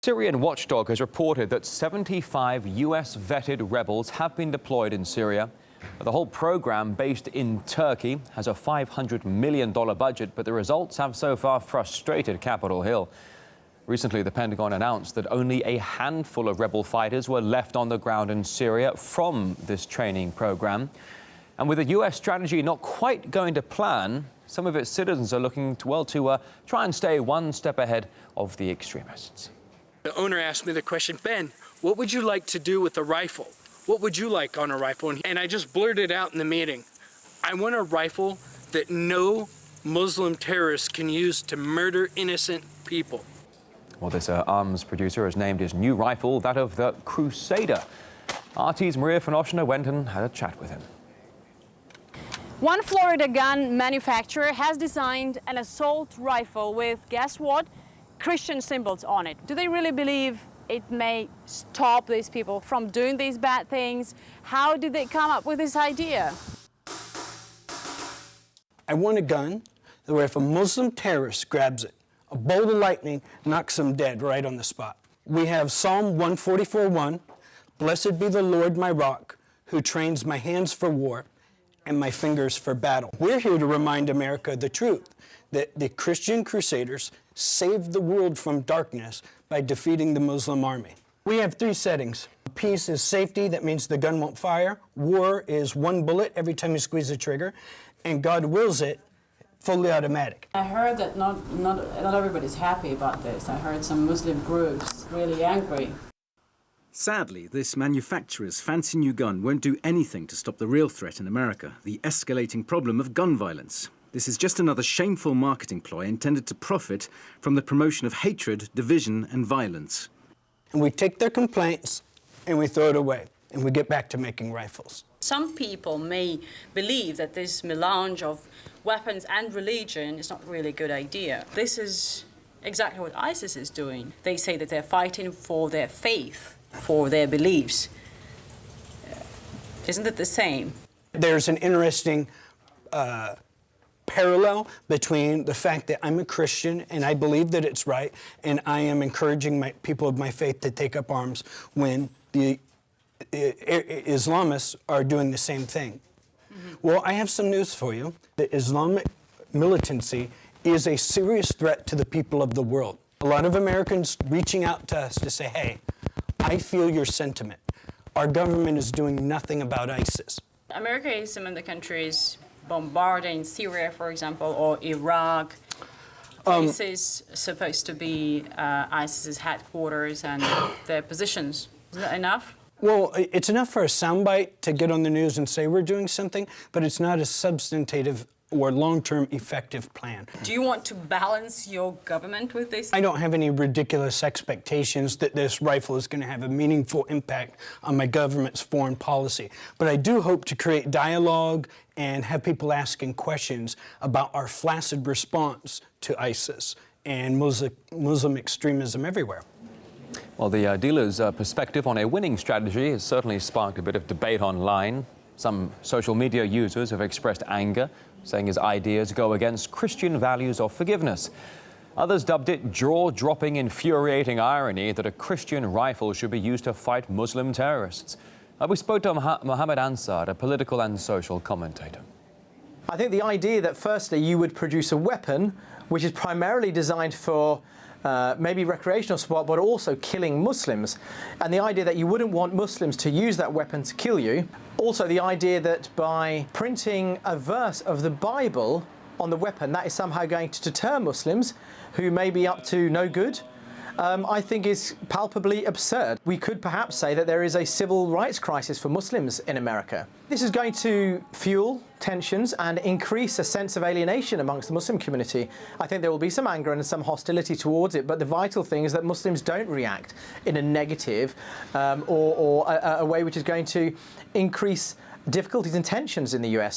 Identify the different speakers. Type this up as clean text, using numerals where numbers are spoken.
Speaker 1: Syrian watchdog has reported that 75 US-vetted rebels have been deployed in Syria. The whole program, based in Turkey, has a $500 million budget, but the results have so far frustrated Capitol Hill. Recently, the Pentagon announced that only a handful of rebel fighters were left on the ground in Syria from this training program. And with the US strategy not quite going to plan, some of its citizens are looking to try and stay one step ahead of the extremists.
Speaker 2: The owner asked me the question, Ben, what would you like to do with a rifle? What would you like on a rifle? And I just blurted out in the meeting, I want a rifle that no Muslim terrorist can use to murder innocent people.
Speaker 1: Well, this arms producer has named his new rifle that of the Crusader. RT's Maria Fanoshna went and had a chat with him.
Speaker 3: One Florida gun manufacturer has designed an assault rifle with, guess what, Christian symbols on it. Do they really believe it may stop these people from doing these bad things? How did they come up with this idea?
Speaker 4: I want a gun where if a Muslim terrorist grabs it, a bolt of lightning knocks him dead right on the spot. We have Psalm 144:1, "Blessed be the Lord my rock, who trains my hands for war and my fingers for battle." We're here to remind America the truth, that the Christian crusaders saved the world from darkness by defeating the Muslim army. We have three settings. Peace is safety, that means the gun won't fire. War is one bullet every time you squeeze the trigger. And God wills it, fully automatic.
Speaker 5: I heard that not everybody's happy about this. I heard some Muslim groups really angry.
Speaker 6: Sadly, this manufacturer's fancy new gun won't do anything to stop the real threat in America, the escalating problem of gun violence. This is just another shameful marketing ploy intended to profit from the promotion of hatred, division and violence.
Speaker 4: And we take their complaints and we throw it away, and we get back to making rifles.
Speaker 5: Some people may believe that this melange of weapons and religion is not really a good idea. This is exactly what ISIS is doing. They say that they're fighting for their faith, for their beliefs. Isn't it the same? There's
Speaker 4: an interesting parallel between the fact that I'm a Christian and I believe that it's right, and I am encouraging my people of my faith to take up arms when the Islamists are doing the same thing. Well, I have some news for you. The Islamic militancy is a serious threat to the people of the world. A lot of Americans reaching out to us to say, hey, I feel your sentiment. Our government is doing nothing about ISIS.
Speaker 5: America is some of the countries bombarding Syria, for example, or Iraq. This is supposed to be ISIS's headquarters and their positions. Is that enough?
Speaker 4: Well, it's enough for a soundbite to get on the news and say we're doing something, but it's not a substantive or long-term effective plan.
Speaker 5: Do you want to balance your government with this?
Speaker 4: I don't have any ridiculous expectations that this rifle is going to have a meaningful impact on my government's foreign policy. But I do hope to create dialogue and have people asking questions about our flaccid response to ISIS and Muslim extremism everywhere.
Speaker 1: Well, the dealer's perspective on a winning strategy has certainly sparked a bit of debate online. Some social media users have expressed anger, saying his ideas go against Christian values of forgiveness. Others dubbed it jaw-dropping, infuriating irony that a Christian rifle should be used to fight Muslim terrorists. We spoke to Mohammed Ansar, a political and social commentator.
Speaker 7: I think the idea that firstly you would produce a weapon which is primarily designed for maybe recreational sport, but also killing Muslims. And the idea that you wouldn't want Muslims to use that weapon to kill you. Also the idea that by printing a verse of the Bible on the weapon, that is somehow going to deter Muslims who may be up to no good, I think is palpably absurd. We could perhaps say that there is a civil rights crisis for Muslims in America. This is going to fuel tensions and increase a sense of alienation amongst the Muslim community. I think there will be some anger and some hostility towards it, but the vital thing is that Muslims don't react in a negative or a way which is going to increase difficulties and tensions in the US.